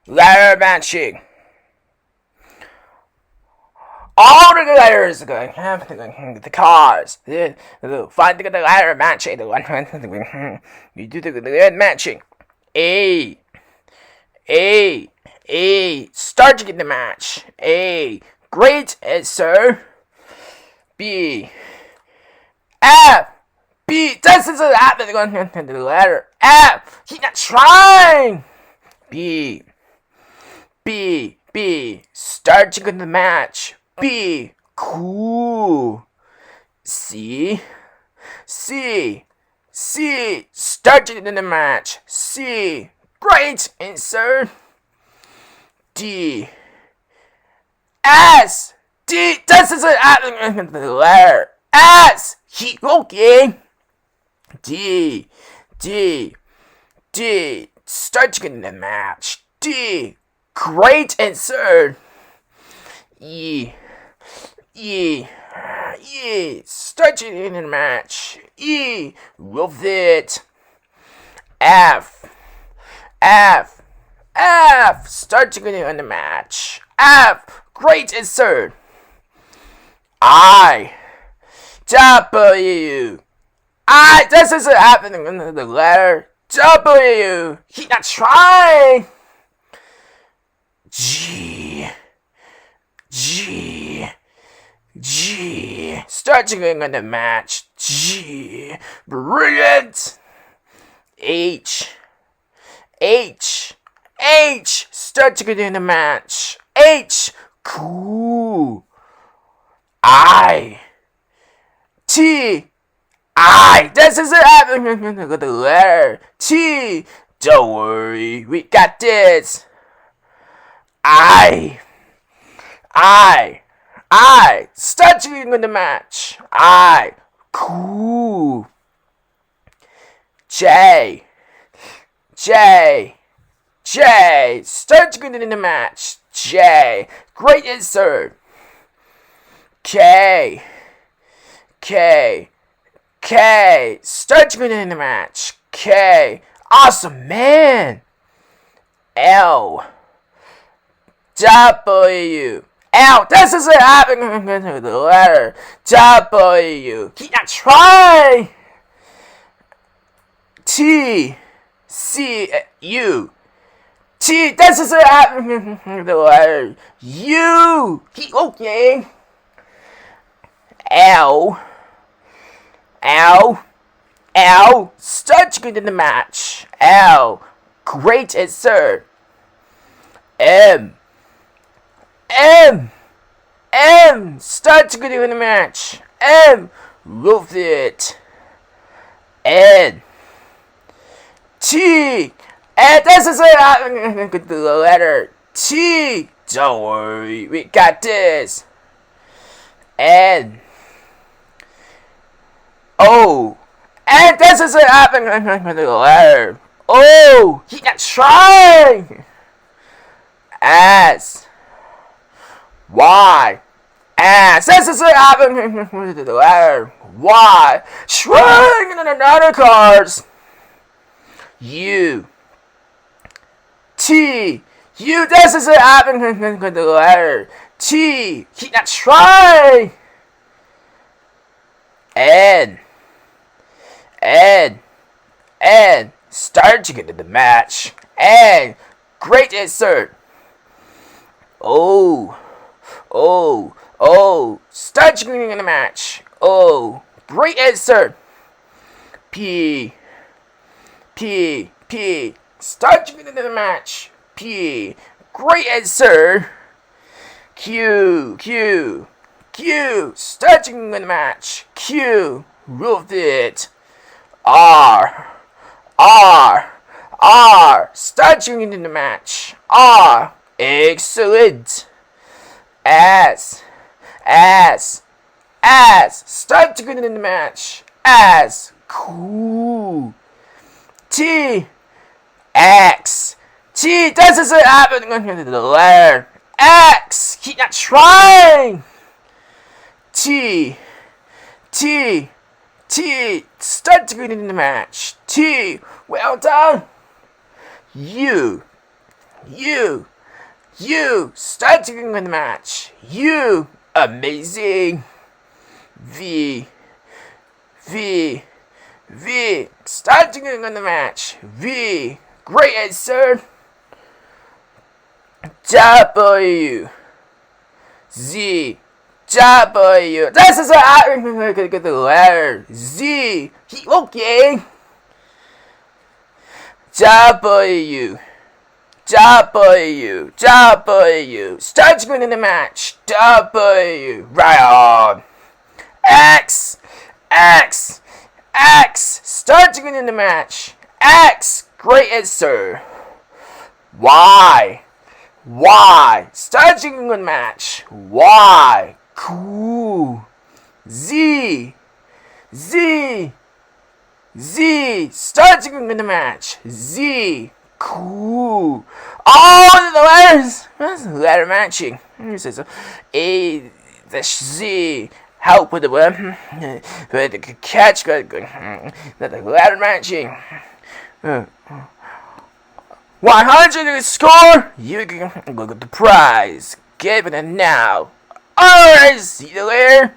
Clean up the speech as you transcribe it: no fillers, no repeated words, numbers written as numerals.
Letter matching. All the letters are going to have the cars. Find the letter matching. You do the letter matching. A. Starting the match. A. Great answer. B. F. B. This is happening on the letter F. He's not trying. B. Starting the match. B. Cool. C. Starting the match. C. Great answer. D. S. D. This is happening the letter S. He okay. D. Starting the match. D. Great answer. E. Starting the match. E. Love it. F. Starting in the match. F. Great answer. I. W. This is happening in the letter W. He's not trying. G. Starting in the match. G. Brilliant. H. Starting in the match. H. Cool. I. T. This is happening in the letter T. Don't worry, we got this. I. Starting in the match. I. Cool. J. Starting in the match. J. Great insert. K. Starting in the match. K. Awesome, man. L. This is happening in the letter W. He's not trying. T. This is happening in the letter U. He okay. L. Starting in the match. L. Great answer. M. Starting in the match. M. Love it. N. T. And this is happening with the letter T. Don't worry, we got this. N. O. And this is happening with the letter O. He's not trying. S. Y. This is happening with the letter Y. Trying in another cards. U. T. This is happening with the letter T. He's not trying. N. Starting into the match. N. Great insert. O. Starting in the match. O. Great insert. P. Starting in the match. P. Great answer. Q. Starting in the match. Q. Loved it. R. Starting in the match. R. Excellent. S. Starting in the match. S. Cool. T. X. This is happening under the letter X. He's not trying. T. Starting in the match. T. Well done. U. You starting with the match. You amazing. V starting with the match. V great answer. W Z W. This is the letter Z. Okay. W starting in the match. W right on. X starting in the match. X great answer. Y starting in the match. Y cool. Z starting in the match. Z cool. All the letters. That's letter matching. A the Z. Help with the word. With the catch. The letter matching. 100 score. You can look at the prize. Give it a now. Alright, see you later.